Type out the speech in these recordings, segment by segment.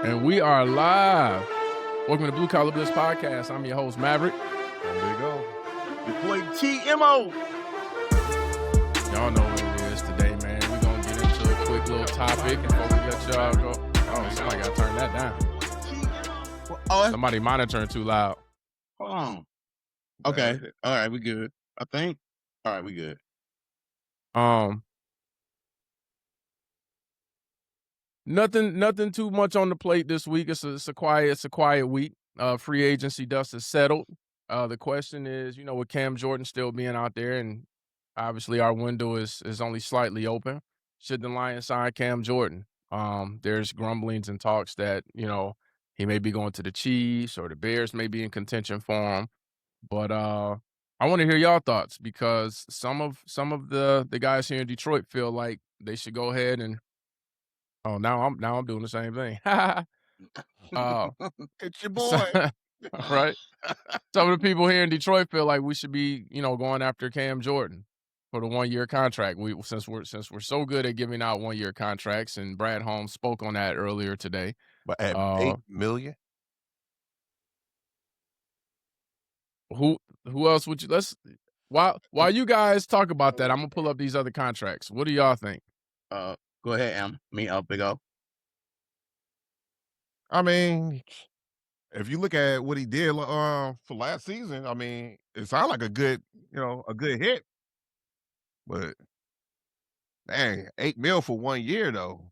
And we are live. Welcome to Blue Collar Bliss Podcast. I'm your host, Maverick. There you go. Your boy TMO. Y'all know what it is today, man. We're going to get into a quick little topic before we let y'all go. Oh, somebody got to turn that down. Somebody monitoring too loud. Hold on. Okay. All right, we good. I think. All right, we good. Nothing too much on the plate this week. It's a quiet week. Free agency dust is settled. The question is, with Cam Jordan still being out there, and obviously our window is only slightly open, should the Lions sign Cam Jordan? There's grumblings and talks that, he may be going to the Chiefs or the Bears may be in contention for him. But I want to hear y'all thoughts, because some of the guys here in Detroit feel like they should go ahead and now I'm doing the same thing. It's your boy. Right? Some of the people here in Detroit feel like we should be, going after Cam Jordan for the 1-year contract. Since we're so good at giving out 1-year contracts, and Brad Holmes spoke on that earlier today. But at $8 million? Who else would you while you guys talk about that, I'm gonna pull up these other contracts. What do y'all think? Go ahead, Big O. I mean, if you look at what he did for last season, I mean, it sounds like a good hit. But dang, $8 million for 1 year though.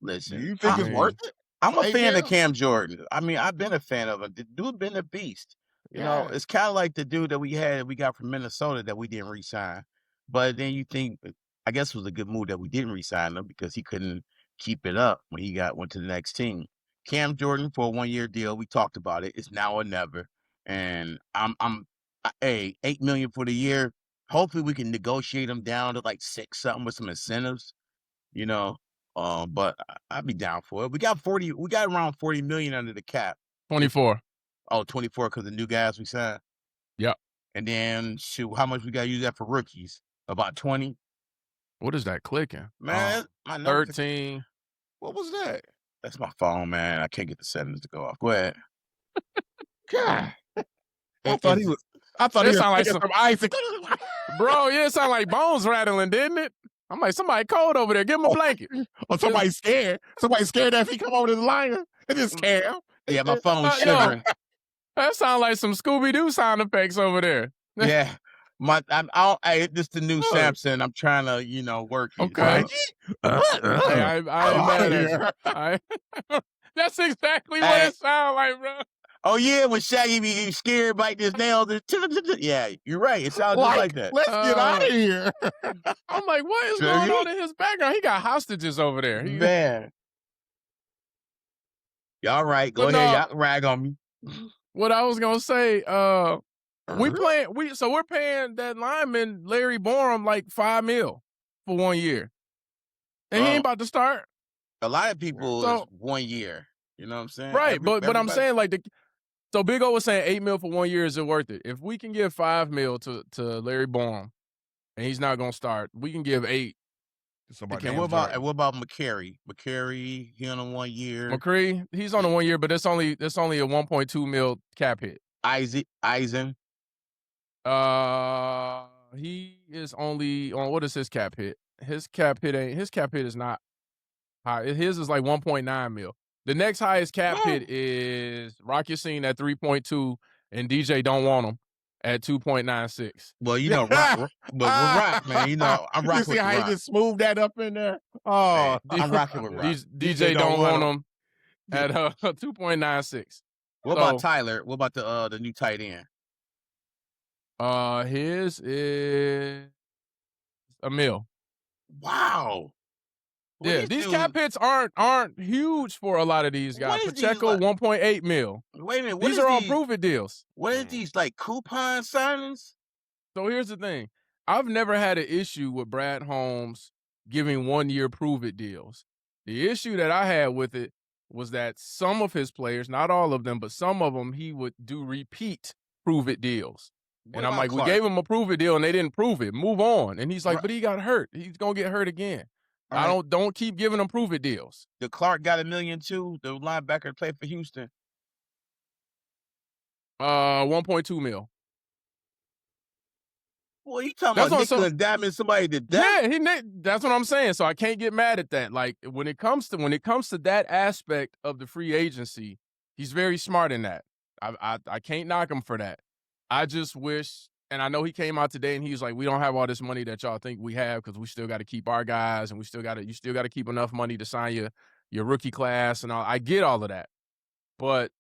Listen, do you think it's worth it? I'm a fan of Cam Jordan. I mean, I've been a fan of him. The dude been a beast. You know, it's kind of like the dude that we got from Minnesota that we didn't re-sign. But then you think, I guess it was a good move that we didn't re-sign him, because he couldn't keep it up when he went to the next team. Cam Jordan for a 1-year deal. We talked about it. It's now or never. And $8 million for the year. Hopefully we can negotiate him down to like 6 something with some incentives. But I'd be down for it. We got around $40 million under the cap. 24. Oh, 24 because the new guys we signed. Yep. And then how much we got to use that for rookies? About 20. What is that clicking? Man, 13. What was that? That's my phone, man. I can't get the settings to go off. Go ahead. God. I thought he was like from Isaac. Bro, it sounded like bones rattling, didn't it? I'm like, somebody cold over there. Give him a blanket. Or somebody's scared. Somebody's scared that if he come over to the line, it just scare him. Yeah, my phone's shivering. That sounds like some Scooby-Doo sound effects over there. Yeah. This the new Samson. I'm trying to, work it. Okay. I ain't mad at you. That's exactly what it sounds like, bro. Oh, yeah, when Shaggy be scared, bite his nails. Yeah, you're right. It sounds just like that. Let's get out of here. I'm like, what is going on in his background? He got hostages over there. Man. Y'all right. Go ahead. Y'all can rag on me. What I was going to say, we're paying that lineman, Larry Borum, like $5 million for 1 year. And he ain't about to start. A lot of people is 1 year. You know what I'm saying? Right, but I'm saying so Big O was saying $8 million for 1 year, is it worth it? If we can give $5 million to Larry Borum and he's not gonna start, we can give $8 million. Okay, what about McCary? McCary, he on a 1 year. McCree, he's on a 1 year, but it's only a $1.2 million cap hit. Eisen. He is only on, what is his cap hit? His cap hit is not high. His is like $1.9 million. The next highest cap hit is Rock Ya-Sin at 3.2, and DJ Don't Want Him at 2.96. Well, Rock, man. I'm rocking. You see how he just smoothed that up in there? Oh, man, I'm rocking with Rock. DJ Don't Want Him at 2.96. What about Tyler? What about the new tight end? His is $1 million. Wow. Yeah, these cap hits aren't huge for a lot of these guys. Pacheco, $1.8 million. Wait a minute. These are all prove-it deals. What are these, like, coupon signings? So here's the thing. I've never had an issue with Brad Holmes giving 1-year prove-it deals. The issue that I had with it was that some of his players, not all of them, but some of them, he would do repeat prove-it deals. And I'm like, Clark? We gave him a prove-it deal and they didn't prove it. Move on. And he's like, but he got hurt. He's going to get hurt again. I don't keep giving him prove it deals. The Clark got $1 million too. The linebacker played for Houston. 1.2 mil. Well, you talking about nickel and diamond somebody to death? Yeah, that's what I'm saying. So I can't get mad at that. Like when it comes to that aspect of the free agency, he's very smart in that. I can't knock him for that. I just wish, and I know he came out today and he was like, we don't have all this money that y'all think we have because we still got to keep our guys and you still got to keep enough money to sign your rookie class and all. I get all of that, but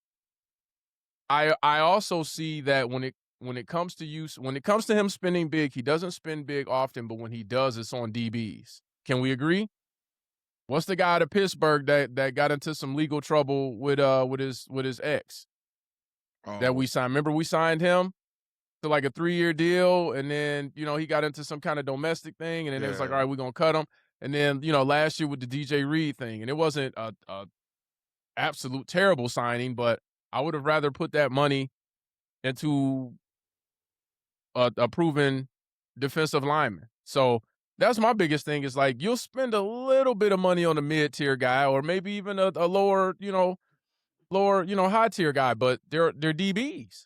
I also see that when it comes to him spending big, he doesn't spend big often, but when he does, it's on DBs. Can we agree? What's the guy out of Pittsburgh that got into some legal trouble with his ex that we signed? Remember we signed him to like a 3-year deal, and then he got into some kind of domestic thing, and then it was like, all right, we're gonna cut him. And then last year with the DJ Reed thing, and it wasn't a absolute terrible signing, but I would have rather put that money into a proven defensive lineman. So that's my biggest thing is like you'll spend a little bit of money on a mid-tier guy or maybe even a lower high-tier guy, but they're DBs.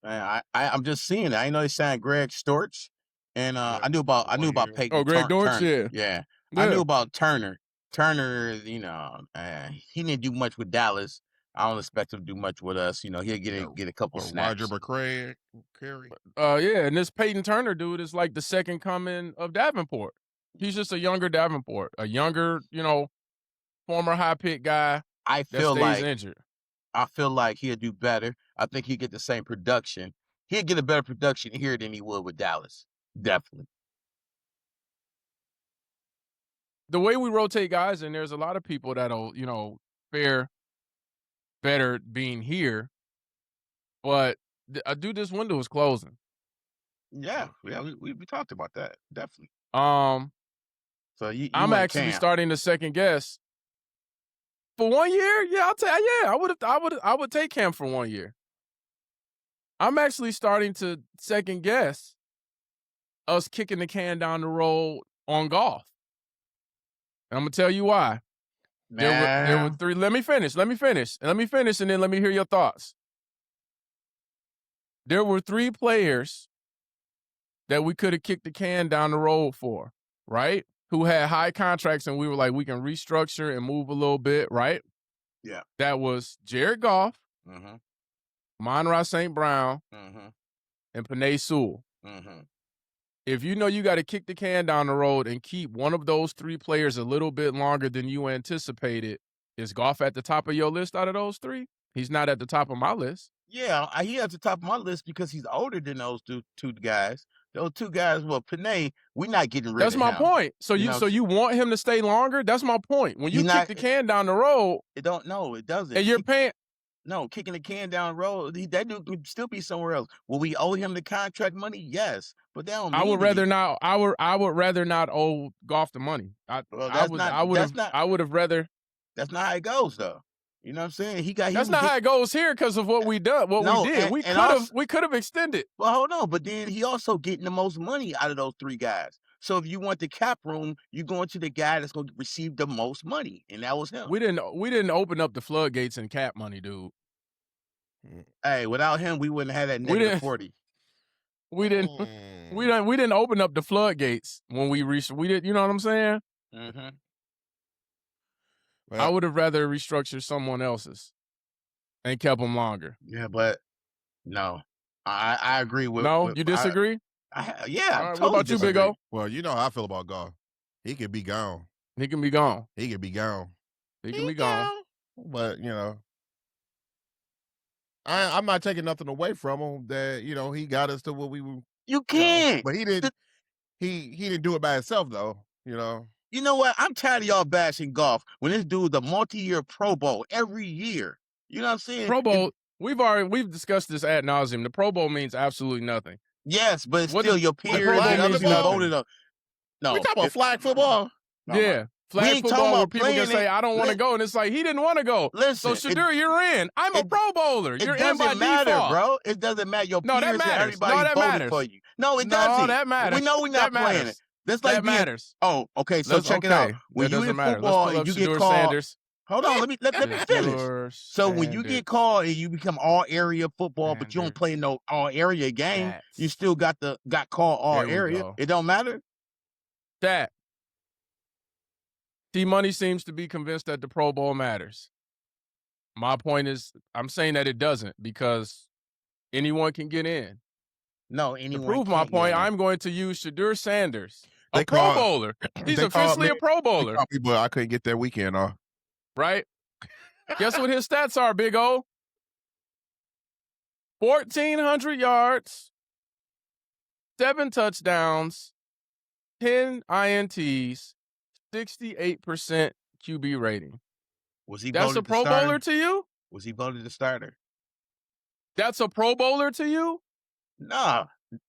Man, I'm just seeing it. I know they signed Greg Storch, and I knew about Peyton. Oh, Greg Dortch, yeah. I knew about Turner. Turner, he didn't do much with Dallas. I don't expect him to do much with us. He'll get a couple snaps. Roger McCray, Carey. Yeah, and this Peyton Turner dude is like the second coming of Davenport. He's just a younger Davenport, a younger, former high pick guy. I feel like injured. I feel like he'll do better. I think he'll get the same production. He'll get a better production here than he would with Dallas. Definitely. The way we rotate guys, and there's a lot of people that'll, fare better being here, but dude, this window is closing. Yeah, we talked about that, definitely. So I'm actually starting to second guess. For 1 year, yeah, I would take Cam for 1 year. I'm actually starting to second guess us kicking the can down the road on Goff. And I'm gonna tell you why. There were 3. Let me finish, and then let me hear your thoughts. There were 3 players that we could have kicked the can down the road for, right? Who had high contracts, and we were like, we can restructure and move a little bit, right? Yeah. That was Jared Goff, Amon-Ra St. Brown, and Penei Sewell. If you got to kick the can down the road and keep one of those 3 players a little bit longer than you anticipated, is Goff at the top of your list out of those 3? He's not at the top of my list. Yeah, he at the top of my list because he's older than those two guys. Those 2 guys, well, Penei, we're not getting rid of him. That's my point. So you want him to stay longer? That's my point. When you kick the can down the road, it doesn't. And you're paying. No, kicking the can down the road, that dude can still be somewhere else. Will we owe him the contract money? Yes, but that don't mean I would rather not. I would rather not owe Goff the money. I would have rather. That's not how it goes, though. You know what I'm saying? That's not how it goes here because of what we done. We did. We could have extended. Well, hold on, but then he also getting the most money out of those 3 guys. So if you want the cap room, you're going to the guy that's going to receive the most money, and that was him. We didn't open up the floodgates in cap money, dude. Hey, without him, we wouldn't have that negative 40. We didn't open up the floodgates when we reached. We did. You know what I'm saying? I would have rather restructured someone else's and kept them longer. Yeah, but no, I agree with. No, you disagree? Yeah. Right, what about you, Big O? Well, you know how I feel about Goff. He could be gone. He can be gone. He could be gone. He can be gone. But I'm not taking nothing away from him. That he got us to what we were. You can't. But he didn't. He didn't do it by himself, though. You know what? I'm tired of y'all bashing Goff when this dude's a multi-year Pro Bowl every year. You know what I'm saying? Pro Bowl. We've discussed this ad nauseum. The Pro Bowl means absolutely nothing. Yes, but it's still your peers and other people voted up. No, we talking about flag football. Yeah, flag football where people can say, "I don't want to go," and it's like he didn't want to go. Listen, so Shadur, you're in. I'm a Pro Bowler. You're in by matter, default, bro. It doesn't matter. Your peers and everybody that voted matters. for you. No, it doesn't. No, that matters. We know we're not playing it. That's like That being. matters. Oh, okay. So check it out. Okay. When That you doesn't in matter. football Let's pull and up you get Shedeur called, Sanders. hold on. Let me finish. Shedeur So when you get Sanders called and you become all area football, but you don't Sanders play no all area game, you stats. still got called all There we area. go. It don't matter. That T-Money seems to be convinced that the Pro Bowl matters. My point is, I'm saying that it doesn't because anyone can get in. No, To anyone prove my can't get point, in. I'm going to use Shedeur Sanders, a They Pro call Bowler. He's they called officially me a Pro they Bowler, called people I couldn't get that weekend off. right? Guess what his stats are, Big O? 1,400 yards, 7 touchdowns, 10 INTs, 68% QB rating. Was he That's voted a the Pro starter? Bowler to you? Was he voted the starter? That's a Pro Bowler to you? Nah.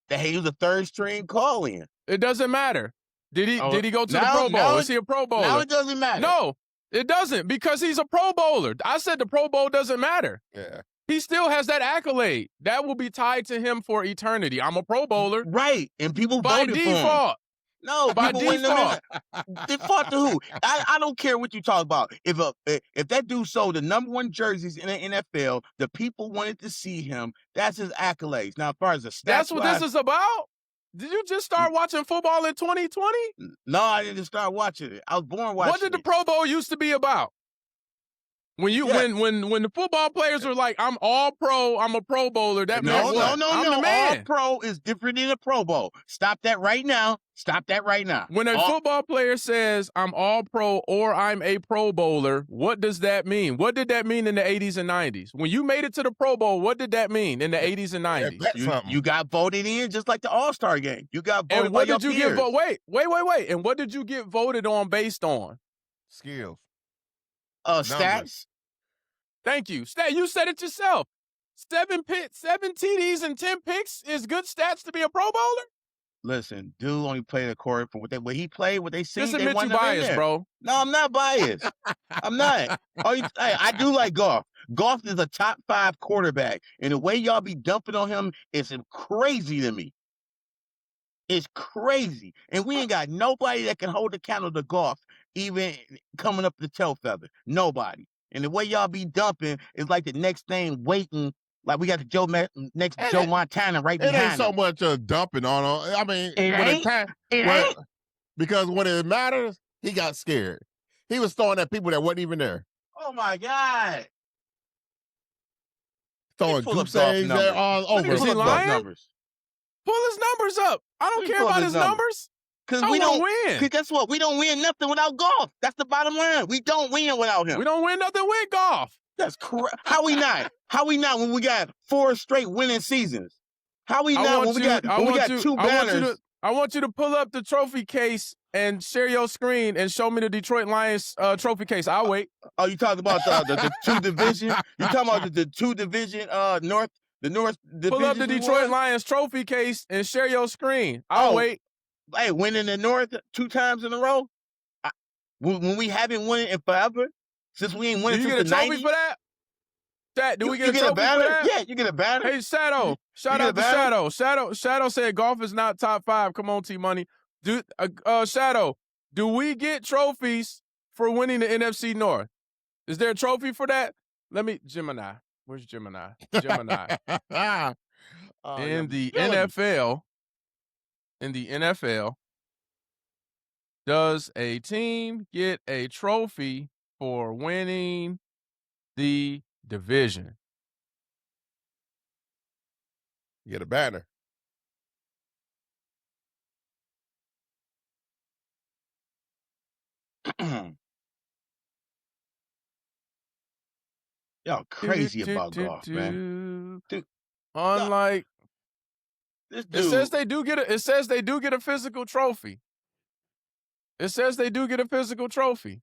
He was a third string call in. It doesn't matter. Did he go to the now- Pro Bowl? now Is he a Pro Now Bowler? it doesn't matter. No, it doesn't because he's a Pro Bowler. I said the Pro Bowl doesn't matter. Yeah. He still has that accolade. That will be tied to him for eternity. I'm a Pro Bowler Right. And people by voted for him. default. No, By people wouldn't default. default to who? I don't care what you talk about. If that dude sold the number 1 jerseys in the NFL, the people wanted to see him. That's his accolades. Now, as far as the stats, That's what this is about. Did you just start watching football in 2020? No, I didn't start watching it. I was born watching What did the it. Pro Bowl used to be about? When you Yeah. when the football players were like, I'm all pro, I'm a Pro Bowler, that meant No, what? no, no, I'm no. the man. All pro is different than a Pro Bowl. Stop that right now. Stop that right now. When a football player says I'm all pro or I'm a Pro Bowler, what does that mean? What did that mean in the 80s and 90s? When you made it to the Pro Bowl, what did that mean in the 80s and 90s? That's something. You got voted in just like the All-Star game. You got voted And what by did you your get peers. voted? Wait. And what did you get voted on based on? Skills. Stats. Thank you. You said it yourself. 7 TDs and 10 picks is good stats to be a Pro Bowler? Listen, dude only played a quarter for what he played, what they seen. Just They admit you wanted him in biased, there. bro. No, I'm not biased. I'm not. Hey, I do like Goff. Goff is a top 5 quarterback, and the way y'all be dumping on him is crazy to me. It's crazy, and we ain't got nobody that can hold the candle to Goff, even coming up the tail feather. Nobody. And the way y'all be dumping is like the next thing waiting. Like we got the Joe Montana right It ain't behind so him. much dumping on him. I mean, It when ain't? It ain't? because when it matters, he got scared. He was throwing at people that wasn't even there. Oh my God. Throwing pull up goose Goff eggs there numbers. all Let me over. Is pull he up Goff lying? numbers. Pull his numbers up. I Let don't me care pull up about his his numbers. Because I we want don't to win. Cause guess what? We don't win nothing without Goff. That's the bottom line. We don't win without him. We don't win nothing with golf. That's correct. How we not? How we not when we got 4 straight winning seasons? How we not when we got 2 banners? I want you to pull up the trophy case and share your screen and show me the Detroit Lions trophy case. I'll wait. Oh, you talking about the 2 division? You talking about the 2 division North division? Pull up the Detroit Lions trophy case and share your screen. I'll wait. Hey, winning the North 2 times in a row? When we haven't won it in forever? Since we ain't won it Do you since get a the trophy 90s? for that? Chat, do we get a you trophy banner? for that? Yeah, you get a banner. Hey, Shadow. Shout get a out to banner? Shadow. Shadow said golf is not top 5. Come on, T-Money. Shadow, do we get trophies for winning the NFC North? Is there a trophy for that? Gemini. Where's Gemini? Gemini. In the NFL, does a team get a trophy for winning the division? You get a banner. Y'all crazy about golf, man. Dude, Unlike this it dude. says they do get a physical trophy. It says they do get a physical trophy.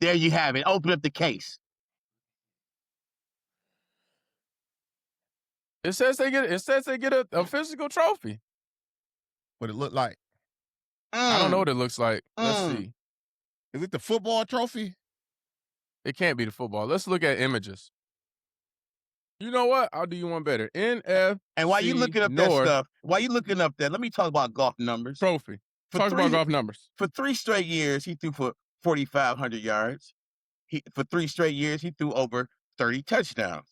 There you have it. Open up the case. It says they get a physical trophy. What it look like? I don't know what it looks like. Let's see. Is it the football trophy? It can't be the football. Let's look at images. You know what? I'll do you one better. NFC And while you looking up that North stuff, while you looking up that, let me talk about golf numbers. trophy. For Talk about three golf numbers. for 3 straight years, he threw for 4,500 yards. For 3 straight years, he threw over 30 touchdowns.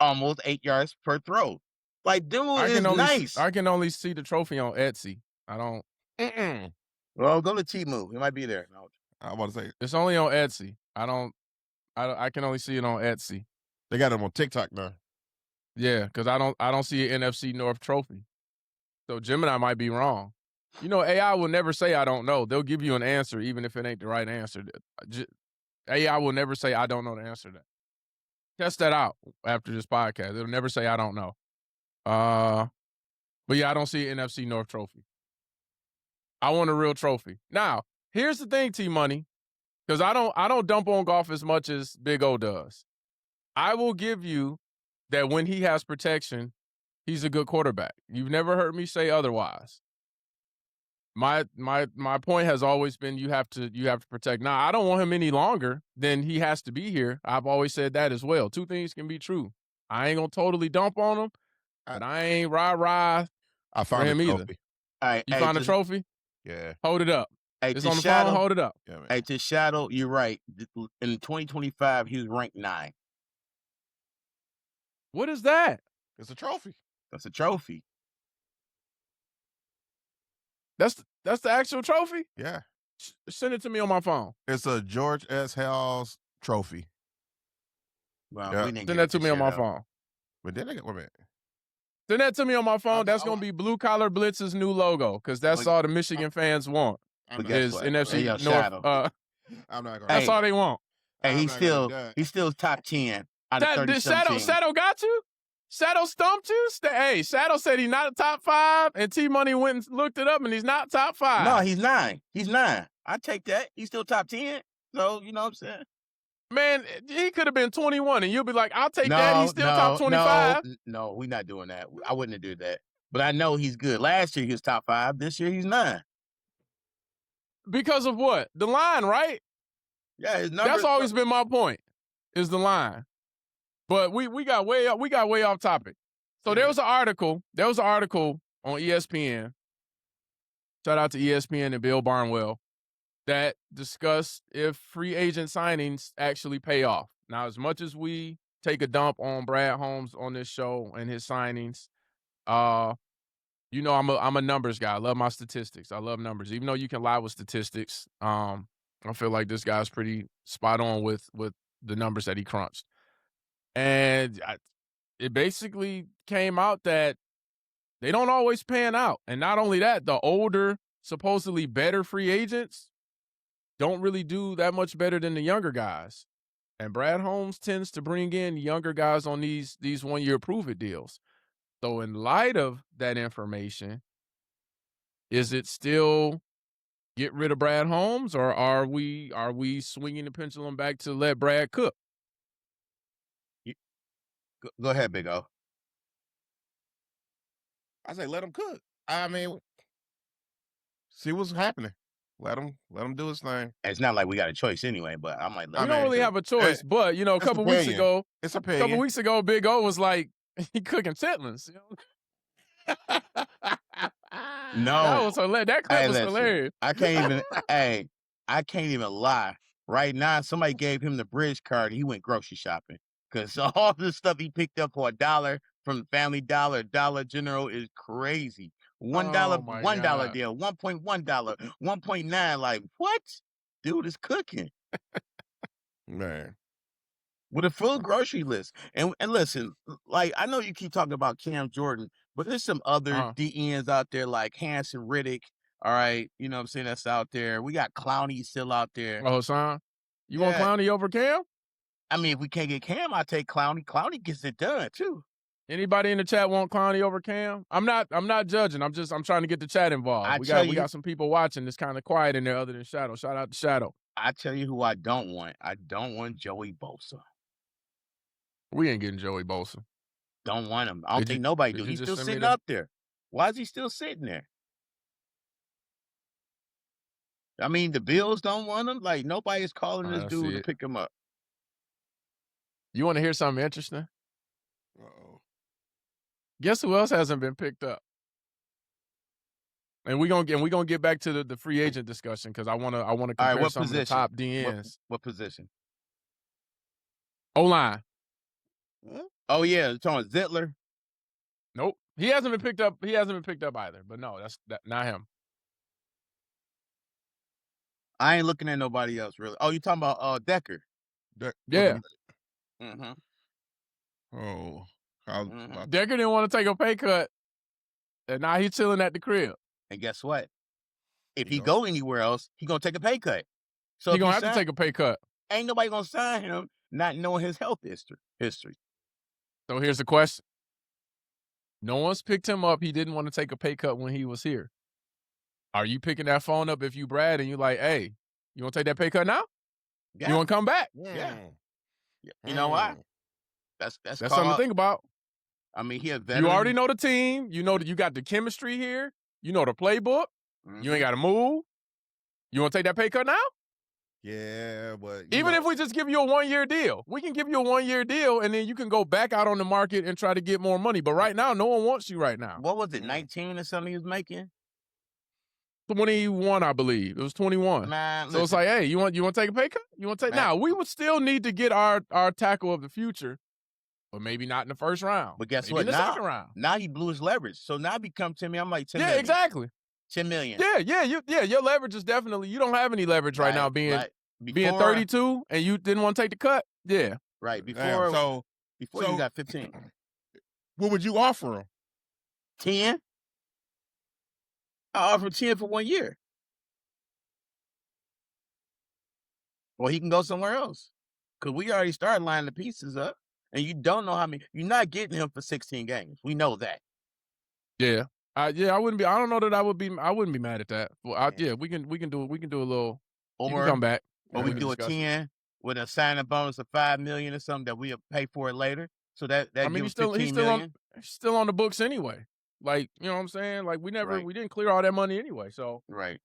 Almost 8 yards per throw. Like, dude is nice. I can only see the trophy on Etsy. I don't. Well, go to Temu. It might be there. No. I was about to say It's only on Etsy. I can only see it on Etsy. they got him on TikTok now. Yeah, because I don't see an NFC North trophy. So Gemini might be wrong. You know, AI will never say I don't know. They'll give you an answer even if it ain't the right answer. AI will never say I don't know the answer to that. Test that out after this podcast. It'll never say I don't know. But yeah, I don't see an NFC North trophy. I want a real trophy. Now, here's the thing, T Money, because I don't dump on golf as much as Big O does. I will give you that when he has protection, he's a good quarterback. You've never heard me say otherwise. My point has always been you have to protect. Now, I don't want him any longer than he has to be here. I've always said that as well. Two things can be true. I ain't gonna totally dump on him, but I ain't rah I for found him a either. trophy. All right, You found a trophy? Yeah. Hold it up. Hey, It's to on the Shadow, phone. Hold it up. Yeah, man. Hey, to Shadow, you're right. In 2025, he was ranked 9. What is that? It's a trophy. That's a trophy. That's the actual trophy? Yeah. Send it to me on my phone. It's a George S. Hales trophy. Well, Yeah. we didn't Send get that to me on my phone. But then wait a minute. Send that to me on my phone. I'm- That's I'm- gonna be Blue Collar Blitz's new logo because that's But- all the Michigan fans want. I'm But not, guess Is what? NFC Hey, yo, North? Shadow. I'm not gonna. That's Hey. all they want. Hey, I'm he's not gonna do still that. he's still top 10 out of 30 something. Shadow got you? Shadow stumped you? Hey, Shadow said he's not a top 5, and T Money went and looked it up, and he's not top 5. No, he's 9. He's 9. I take that. He's still top 10. So, you know what I'm saying? Man, he could have been 21, and you'll be like, I'll take that. He's still top 25. No, we're not doing that. I wouldn't have did that. But I know he's good. Last year he was top 5. This year he's 9. Because of what? The line, right? Yeah, his numbers. That's always been my point, is the line. But we got way off topic. So there was an article on ESPN. Shout out to ESPN and Bill Barnwell that discussed if free agent signings actually pay off. Now, as much as we take a dump on Brad Holmes on this show and his signings, you know I'm a numbers guy. I love my statistics. I love numbers. Even though you can lie with statistics, I feel like this guy's pretty spot on with the numbers that he crunched. And it basically came out that they don't always pan out. And not only that, the older, supposedly better free agents don't really do that much better than the younger guys. And Brad Holmes tends to bring in younger guys on these 1-year prove-it deals. So in light of that information, is it still get rid of Brad Holmes, or are we swinging the pendulum back to let Brad cook? Go ahead, Big O. I say let him cook. I mean, see what's happening. Let him do his thing. It's not like we got a choice anyway, but I might let We him don't do really it. have a choice, but a That's couple weeks opinion. ago, It's a couple opinion. weeks ago, Big O was like, he cooking chitlins. No. That was hilarious. That clip Hey, was listen. hilarious. I can't even line. Right now, somebody gave him the bridge card. He went grocery shopping because all the stuff he picked up for $1 from Family Dollar, Dollar General is crazy. $1, Oh, my $1 God. deal, $1.1, $1.9. Like, what? Dude is cooking Man. with a full grocery list. And listen, like, I know you keep talking about Cam Jordan, but there's some other DNs out there like Hanson Riddick. All right, you know what I'm saying? That's out there. We got Clowney still out there. Oh, son, you want Yeah. Clowney over Cam? I mean, if we can't get Cam, I take Clowney. Clowney gets it done too. Anybody in the chat want Clowney over Cam? I'm not judging. I'm trying to get the chat involved. We got some people watching. It's kind of quiet in there other than Shadow. Shout out to Shadow. I tell you who I don't want. I don't want Joey Bosa. We ain't getting Joey Bosa. Don't want him. I don't Did think you- nobody did do. you He's just still send me sitting the- up there. Why is he still sitting there? I mean, the Bills don't want him. Like, nobody is calling this I dude see to it. pick him up. You want to hear something interesting? Uh-oh. Guess who else hasn't been picked up? And we're gonna get back to the free agent discussion because I wanna All right, compare what some of the position? top DNs. What position? O-line. Huh? Oh yeah, you're talking about Zettler. Nope. He hasn't been picked up. He hasn't been picked up either. But no, that's not him. I ain't looking at nobody else really. Oh, you talking about Decker? Yeah. Mm-hmm. Oh. I was Mhm. about- Decker didn't want to take a pay cut. And now he's chilling at the crib. And guess what? If You he know. go anywhere else, he gonna take a pay cut. So He if gonna he have to sign- take a pay cut. ain't nobody gonna sign him not knowing his health history. So here's the question. No one's picked him up. He didn't want to take a pay cut when he was here. Are you picking that phone up if you Brad and you like, hey, you want to take that pay cut now? Yeah. You want to come back? Yeah. Mm. You know why? Mm. That's That's something to called- think about. I mean, he a veteran. You already know the team. You know that you got the chemistry here. You know the playbook. You ain't got to move. You want to take that pay cut now? Yeah, but Even if we just give you a 1-year deal, we can give you a 1-year deal, and then you can go back out on the market and try to get more money. But right now, no one wants you right now. What was it, 19 or something he was making? 21, I believe. It was 21. Man, So it's like, hey, you want to take a pay cut? You want to take Man. now? We would still need to get our tackle of the future, but maybe not in the first round. But guess maybe what? in the Now- second round. now he blew his leverage. So now he come to me. I'm like 10 Yeah, million. exactly. 10 million. Yeah. Your leverage is definitely. You don't have any leverage right now, being right. being Before- 32, and you didn't want to take the cut. Yeah. Right. Damn, Before so you got 15. what would you offer him? 10? I offer 10 for 1 year. Or he can go somewhere else. Because we already started lining the pieces up. And you don't know how many. You're not getting him for 16 games. We know that. Yeah. I wouldn't be. I don't know that I would be. I wouldn't be mad at that. Well, Yeah. we can do it. We can do a little. You can Or, come back. or and we can do a discuss it. 10 with a signing bonus of $5 million or something that we'll pay for it later. So that I mean, gives he's still 15 still million. he's still on the books anyway. Like, you know what I'm saying? Like we Right. didn't clear all that money anyway. So Right.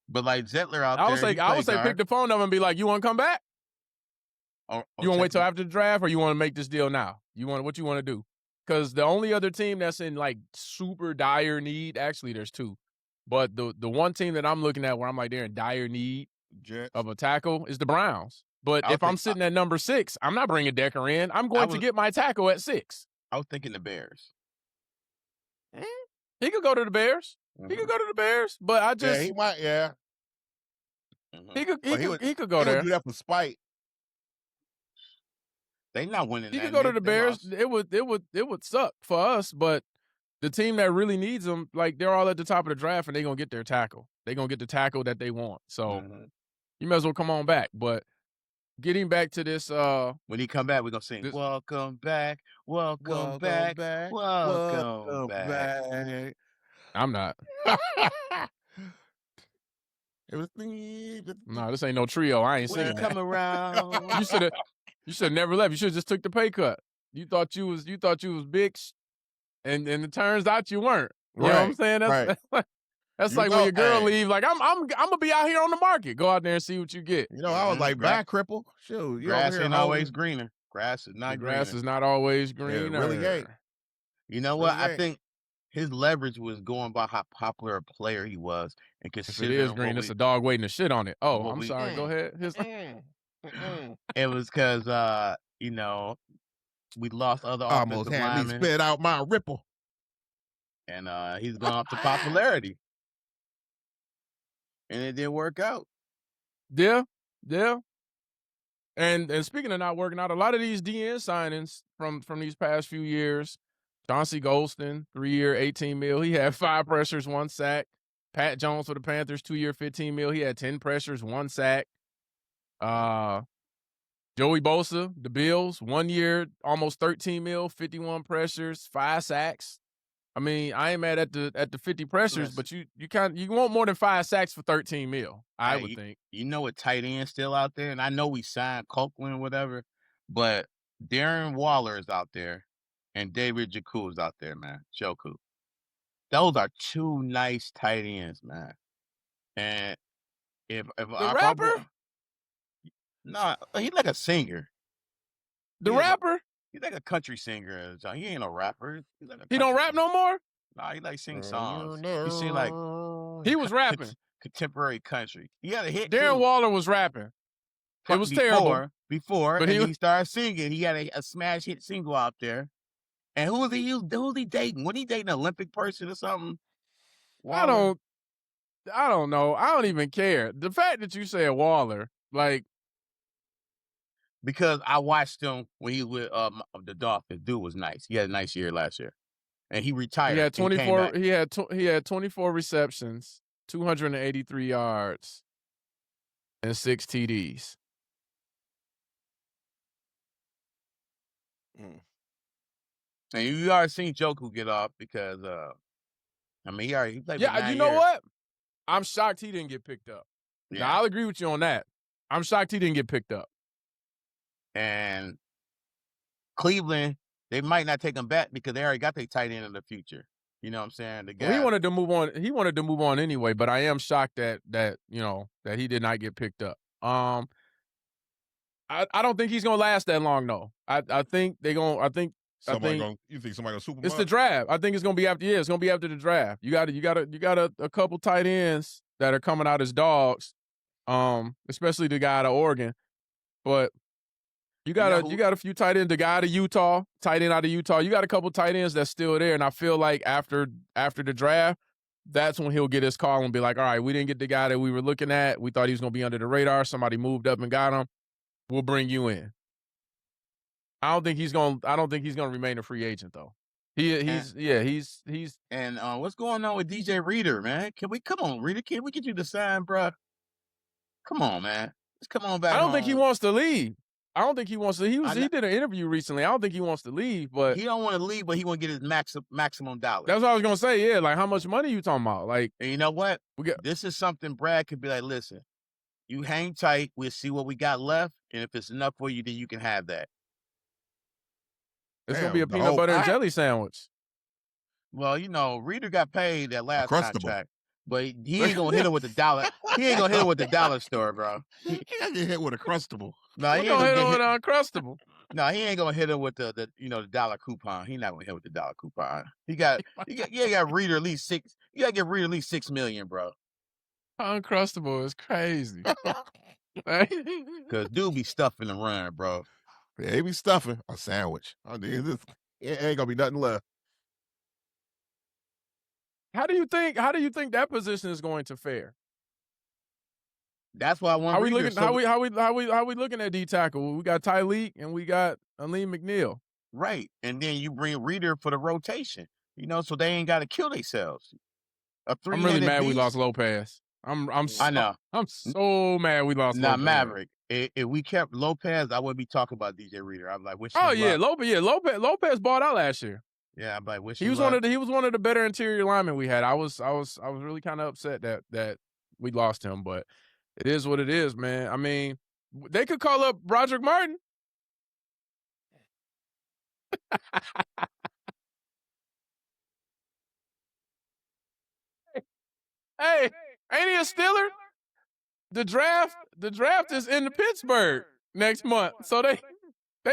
But like Zettler out I there, would say he I would plays say pick guard. the phone up and be like, you want to come back? Or You want to wait till check- after the draft, or you want to make this deal now? What you want to do? Because the only other team that's in like super dire need, actually, there's two, but the one team that I'm looking at where I'm like they're in dire need Jets. of a tackle is the Browns. But I would if I'm think- sitting at number 6, I'm not bringing Decker in. I'm going to would- get my tackle at 6. I was thinking the Bears. He could go to the Bears. He could go to the Bears, but I Yeah, just he might. Yeah, Mhm. he could But he he could go he there. would do that for spite. They not winning. He that. could go to They- the they Bears. lost. It would suck for us, but the team that really needs them, like they're all at the top of the draft, and they're gonna get their tackle. They're gonna get the tackle that they want. So Mhm. you might as well come on back. But getting back to this, When he come back, we're gonna sing This- "Welcome back, welcome, back, welcome back." I'm not. It was No, this ain't no trio. I ain't When singing you that. come around, You should have never left. You should have just took the pay cut. You thought you was big, and it turns out you weren't. You know what I'm Right, saying? That's that's You like know, when your girl hey. leave. Like I'm gonna be out here on the market. Go out there and see what you get. You know, I was Mhm. like, Grass- bye, cripple. Shoot, you grass over here ain't holding- always greener. Grass is not The grass greener. is not always it greener. really ain't. You know what? Really I ain't. think his leverage was going by how popular a player he was, and If it considering is green, what it's we- a dog waiting to shit on it. Oh, what I'm we- sorry. Go ahead. it was because you know, we lost other Almost offensive had me linemen, spit out my ripple. and he's gone up to popularity, and it didn't work out. Yeah. And speaking of not working out, a lot of these DN signings from these past few years, Chauncey Golston, 3-year, $18 million. He had 5 pressures, 1 sack. Pat Jones for the Panthers, 2-year, $15 million. He had 10 pressures, 1 sack. Joey Bosa, the Bills, 1 year, almost $13 million, 51 pressures, 5 sacks. I mean, I ain't mad at the 50 pressures, Listen. but you want more than 5 sacks for $13 million, I Hey, would think. You know, a tight end still out there, and I know we signed Copeland or whatever, but Darren Waller is out there, and David Njoku is out there, man. Joku. Those are 2 nice tight ends, man. And if The rapper? no, he's like a singer. The He's like, rapper? he's like a country singer. John. He ain't no rapper. He's like a He don't country rap singer. no more? Nah, he like sing songs. He sing like He was rapping. contemporary country. He had a hit Darren too. Waller was rapping. It was terrible. Before, But and he he started singing. He had a smash hit single out there. And who was he dating? Was he dating an Olympic person or something? Waller? I don't know. I don't even care. The fact that you said Waller, like, because I watched him when he was with the Dolphins. Dude was nice. He had a nice year last year, and he retired. he had and came 24. back. He had 24 receptions, 283 yards, and 6 TDs. And you already seen Joku get off because I mean he played. Yeah, for 9 you know years. what? I'm shocked he didn't get picked up. Yeah. Now, I'll agree with you on that. I'm shocked he didn't get picked up. And Cleveland, they might not take him back because they already got their tight end in the future. You know what I'm saying? The guy, Well, he wanted to move on. He wanted to move on anyway, but I am shocked that he did not get picked up. I don't think he's gonna last that long though. I think they're gonna. You think somebody gonna super him It's up? the draft. I think it's gonna be after. Yeah, it's gonna be after the draft. You got a couple tight ends that are coming out as dogs. Especially the guy out of Oregon, but you got a few tight ends. The guy out of Utah, tight end out of Utah. You got a couple tight ends that's still there, and I feel like after the draft, that's when he'll get his call and be like, all right, we didn't get the guy that we were looking at. We thought he was gonna be under the radar. Somebody moved up and got him. We'll bring you in. I don't think he's gonna remain a free agent though. He's. And what's going on with DJ Reader, man? Come on, Reader? Can we get you to sign, bro? Come on, man. Let's come on back. I don't think he wants to leave. I don't think he wants to. He did an interview recently. I don't think he wants to leave, but he don't want to leave, but he want to get his maximum dollar. That's what I was gonna say. Yeah, like how much money you talking about? Like, and you know what? This is something Brad could be like. Listen, you hang tight. We'll see what we got left, and if it's enough for you, then you can have that. It's gonna be a peanut butter and jelly sandwich. Well, Reader got paid that last contract. But he ain't gonna hit him with the dollar. He ain't gonna hit him with the dollar store, bro. He gotta get hit with a Crustable. No, he ain't gonna hit him with an Uncrustable. No, he ain't gonna hit him with the dollar coupon. He not gonna hit with the dollar coupon. You got Reader at least $6. You gotta get Reader at least $6 million, bro. Uncrustable is crazy. Cause dude be stuffing the run, bro. Yeah, he be stuffing a sandwich. It ain't gonna be nothing left. How do you think that position is going to fare? That's why I want. How we looking at D tackle? We got Tyleek and we got Aleem McNeil. Right, and then you bring Reader for the rotation. So they ain't got to kill themselves. I'm really mad we lost Lopez. I know. I'm so mad we lost. Now Lopez. Maverick, if we kept Lopez, I wouldn't be talking about DJ Reader. I'm like, Lopez bought out last year. Yeah, I'm like, he was one of the better interior linemen we had. I was really kind of upset that we lost him, but it is what it is, man. I mean, they could call up Broderick Martin. Hey, ain't he a Steeler? The draft is in Pittsburgh next month, so they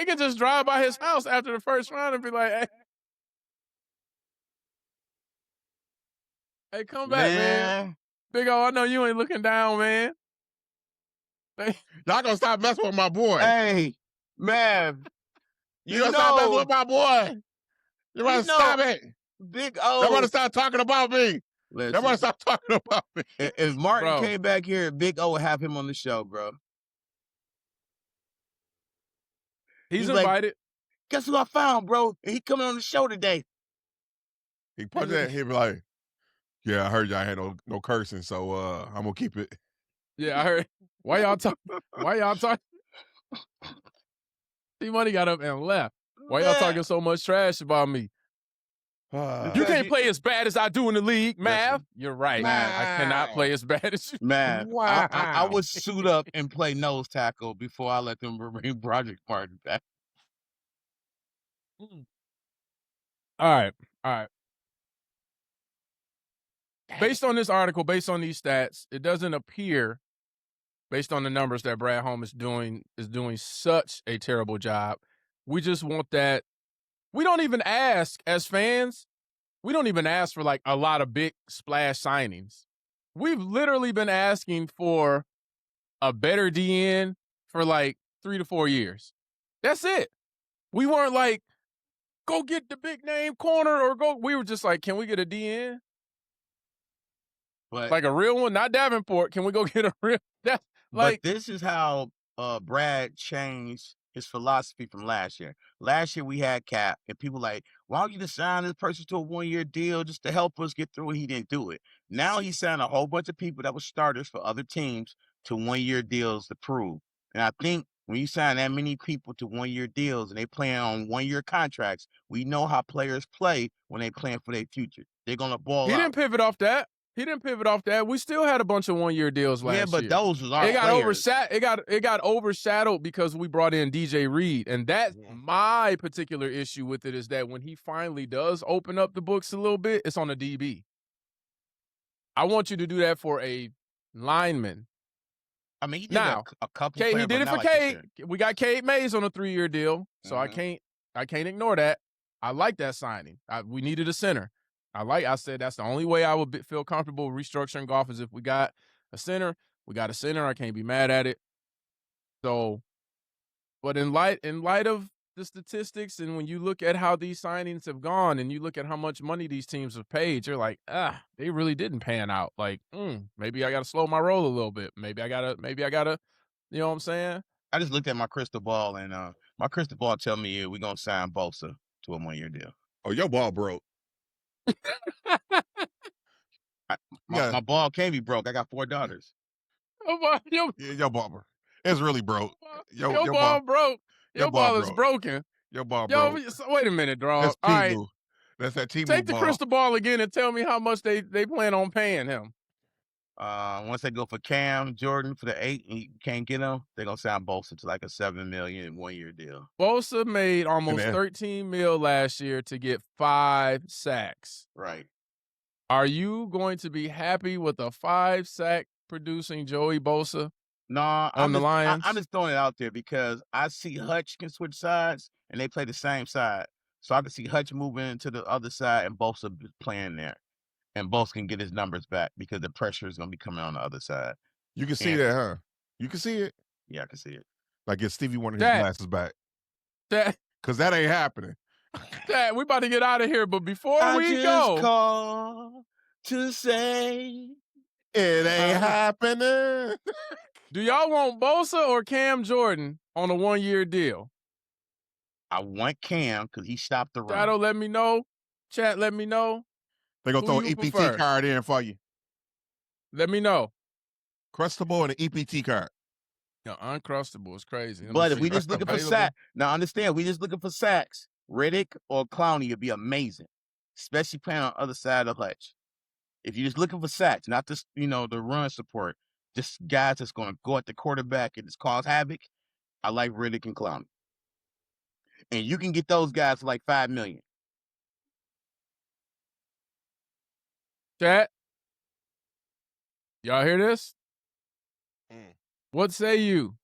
can just drive by his house after the first round and be like, hey, come back, man. Big O, I know you ain't looking down, man. Y'all gonna stop messing with my boy. Hey, man. You gonna stop messing with my boy. You wanna stop it. Big O. They wanna stop talking about me. Listen, they wanna stop talking about me. If Martin came back here, Big O would have him on the show, bro. He's invited. Like, guess who I found, bro? And he coming on the show today. He put that. He be like, yeah, I heard y'all had no cursing, so I'm gonna keep it. Yeah, I heard. Why y'all talking? T-Money got up and left. Why y'all talking so much trash about me? You can't play as bad as I do in the league, Mav. You're right. Mav. I cannot play as bad as you. Mav, wow. I would suit up and play nose tackle before I let them bring Broderick Martin back. All right. Based on this article, based on these stats, it doesn't appear, based on the numbers, that Brad Holmes is doing such a terrible job We just want that. We don't even ask as fans. We don't even ask for like a lot of big splash signings. We've literally been asking for a better DN for like 3 to 4 years. That's it. We weren't like, go get the big name corner or go. We were just like, can we get a DN? But Like a real one, not Davenport. Can we go get a real? That's like, but this is how Brad changed his philosophy from last year. Last year we had Cap, and people like, why don't you just sign this person to a 1-year deal just to help us get through it? He didn't do it. Now he signed a whole bunch of people that were starters for other teams to 1-year deals to prove. And I think when you sign that many people to 1-year deals and they playing on 1-year contracts, we know how players play when they playing for their future. They're gonna ball he out. didn't pivot off that. He didn't pivot off that. We still had a bunch of 1-year deals last year. Yeah, but those was our It got players. It got overshadowed because we brought in DJ Reed, and that's my particular issue with it is that when he finally does open up the books a little bit, it's on the DB. I want you to do that for a lineman. I mean, he did Now, a couple. He players, did but it not for like this Cade. year. We got Cade Mays on a 3-year deal, so I Mhm. can't ignore that. I like that signing. We needed a center. I said that's the only way I would feel comfortable restructuring golf is if we got a center. We got a center. I can't be mad at it. So, but in light of the statistics and when you look at how these signings have gone and you look at how much money these teams have paid, you're like, they really didn't pan out. Like, maybe I got to slow my roll a little bit. Maybe I gotta, you know what I'm saying? I just looked at my crystal ball, and my crystal ball tell me we're gonna sign Bosa to a 1-year deal. Oh, your ball broke. My ball can't be broke. I got 4 daughters. Your ball broke. It's really broke. Your ball broke. Your ball is broke. broken. Your ball Yo, broke. wait a minute, dog. That's All right, Temu. That's that Temu take the ball. crystal ball again and tell me how much they plan on paying him. Once they go for Cam Jordan for the 8 and you can't get him, they're gonna sign Bosa to like a $7 million 1-year deal. Bosa made almost $13 million last year to get 5 sacks. Right. Are you going to be happy with a 5-sack producing Joey Bosa? No, on the Lions. I'm just throwing it out there because I see Hutch can switch sides and they play the same side. So I can see Hutch moving to the other side and Bosa playing there. And Bosa can get his numbers back because the pressure is going to be coming on the other side. You can see that, huh? You can see it? Yeah, I can see it. Like get Stevie Wonder his glasses back. Because that ain't happening. Dad, we about to get out of here, but before we just go, call to say it ain't happening. Do y'all want Bosa or Cam Jordan on a 1-year deal? I want Cam because he stopped the run. Shadow, let me know. Chat, let me know. They're going to throw an EPT card in for you. Let me know. Crustable and an EPT card. No, Uncrustable is crazy. But if we just looking for sacks, now understand, we just looking for sacks. Riddick or Clowney would be amazing, especially playing on the other side of Hutch. If you're just looking for sacks, not just, the run support, just guys that's going to go at the quarterback and just cause havoc, I like Riddick and Clowney. And you can get those guys for like $5 million. Chat, y'all hear this? What say you?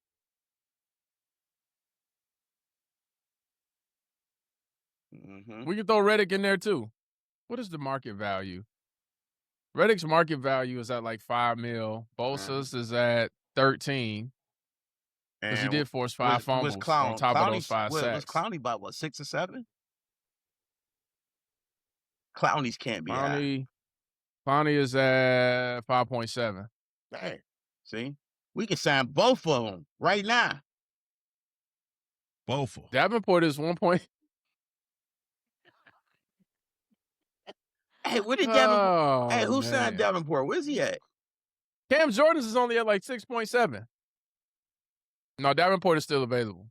Mm-hmm. We can throw Riddick in there too. What is the market value? Riddick's market value is at like $5 million. Bosa's is at 13. Because he did force 5 fumbles on top of those 5 sacks. Was Clowney about, 6 or 7? Clowney's can't be high. Clowney is at 5.7. Dang. See? We can sign both of them right now. Both of them. Davenport is 1 point. Hey, where did Davenport? Hey, who signed Davenport? Where's he at? Cam Jordan's is only at like 6.7. No, Davenport is still available.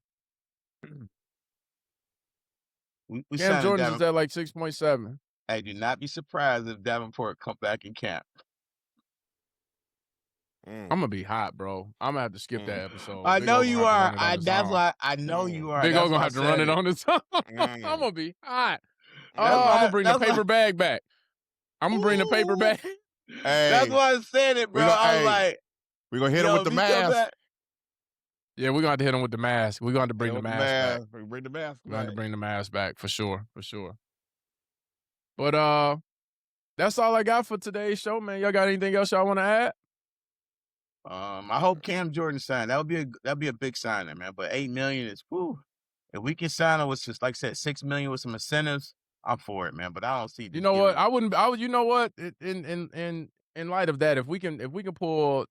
Cam Jordan's is at like 6.7. Hey, do not be surprised if Davenport come back in camp. I'm gonna be hot, bro. I'm gonna have to skip that episode. I know you are. That's why I know you are. Big O gonna have to run it on his own. I'm gonna be hot. I'm gonna bring the paper bag back. I'm gonna bring the paper bag. Hey, that's why I said it, bro. I was like, we're gonna hit him with the mask. Yeah, we're gonna have to hit him with the mask. We're gonna have to bring the mask back. Bring the mask We're gonna have back. to bring the mask back for sure. But that's all I got for today's show, man. Y'all got anything else y'all want to add? I hope Cam Jordan sign. That'd be a big signing, man. But $8 million is whew. If we can sign him with just like I said, $6 million with some incentives, I'm for it, man. But I don't see. You know what? I would. You know what? In light of that, if we can pull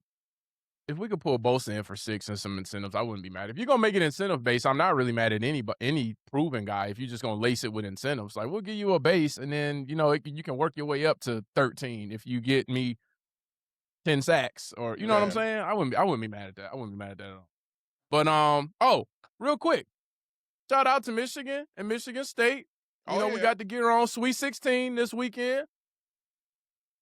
Bosa in for 6 and some incentives, I wouldn't be mad. If you're gonna make it incentive based, I'm not really mad at any proven guy. If you're just gonna lace it with incentives, like we'll give you a base, and then you can work your way up to 13 if you get me 10 sacks, or you know what I'm saying. I wouldn't be mad at that. I wouldn't be mad at that at all. But real quick, shout out to Michigan and Michigan State. We got to get on Sweet 16 this weekend.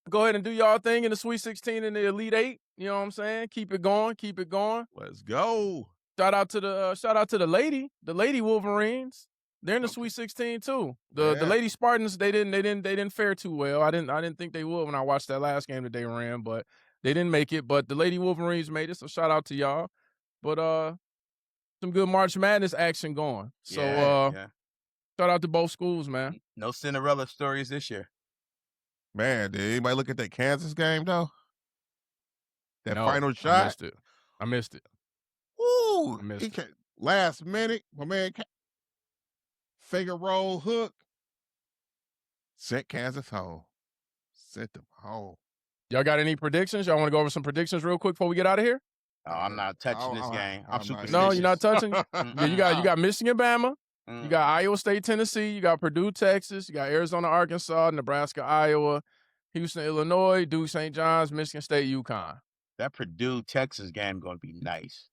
Go ahead and do y'all thing in the Sweet 16 and the Elite 8. You know what I'm saying? Keep it going. Let's go. Shout out to the Lady Wolverines. They're in the Sweet 16 too. The Lady Spartans, they didn't fare too well. I didn't think they would when I watched that last game that they ran, but they didn't make it. But the Lady Wolverines made it, so shout out to y'all. But some good March Madness action going. So shout out to both schools, man. No Cinderella stories this year. Man, did anybody look at that Kansas game though? That final shot. I missed it. Ooh, last minute, my man, finger roll hook, sent Kansas home. Sent them home. Y'all got any predictions? Y'all want to go over some predictions real quick before we get out of here? Oh, I'm not touching this game. I'm superstitious. No, you're not touching. Yeah, you got Michigan, Bama. You got Iowa State, Tennessee. You got Purdue, Texas. You got Arizona, Arkansas, Nebraska, Iowa, Houston, Illinois, Duke, St. John's, Michigan State, UConn. That Purdue, Texas game going to be nice.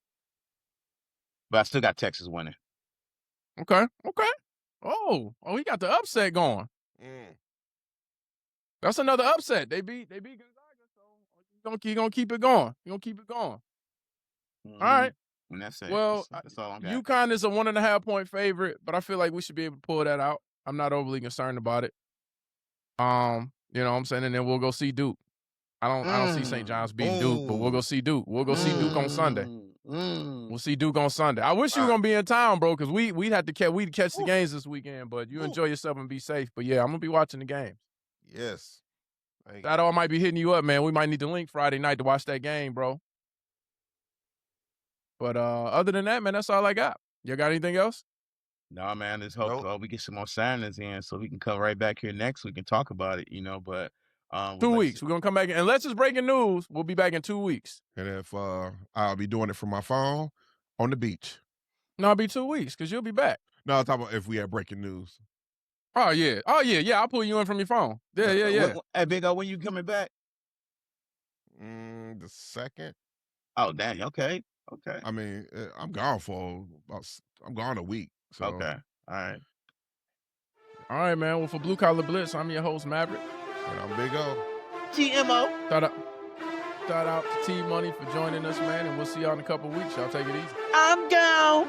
But I still got Texas winning. Okay. Oh, he got the upset going. That's another upset. They beat Gonzaga, so you're gonna keep it going. All right. And that's it. Well, that's all I'm got. UConn is a 1.5 point favorite, but I feel like we should be able to pull that out. I'm not overly concerned about it. You know what I'm saying? And then we'll go see Duke. I don't see St. John's beating Duke, but we'll go see Duke. We'll go see Duke on Sunday. We'll see Duke on Sunday. I wish you were gonna be in town, bro, because we'd catch the games this weekend. But you enjoy yourself and be safe. But yeah, I'm gonna be watching the games. Yes. That all might be hitting you up, man. We might need to link Friday night to watch that game, bro. But other than that, man, that's all I got. You got anything else? No, man. Let's hope we get some more signings in so we can come right back here next week and talk about it. But 2 weeks. We're gonna come back in. Unless it's breaking news, we'll be back in 2 weeks. And if I'll be doing it from my phone on the beach. No, it'll be 2 weeks because you'll be back. No, I'm talking about if we have breaking news. Oh yeah. I'll pull you in from your phone. Yeah. Hey, Big O, when you coming back? The 2nd. Oh, dang. Okay. I mean, I'm gone I'm gone a week. So. Okay. All right, man. Well, for Blue Collar Blitz, I'm your host, Maverick. And I'm Big O. TMO. Shout out to T Money for joining us, man. And we'll see y'all in a couple weeks. Y'all take it easy. I'm gone.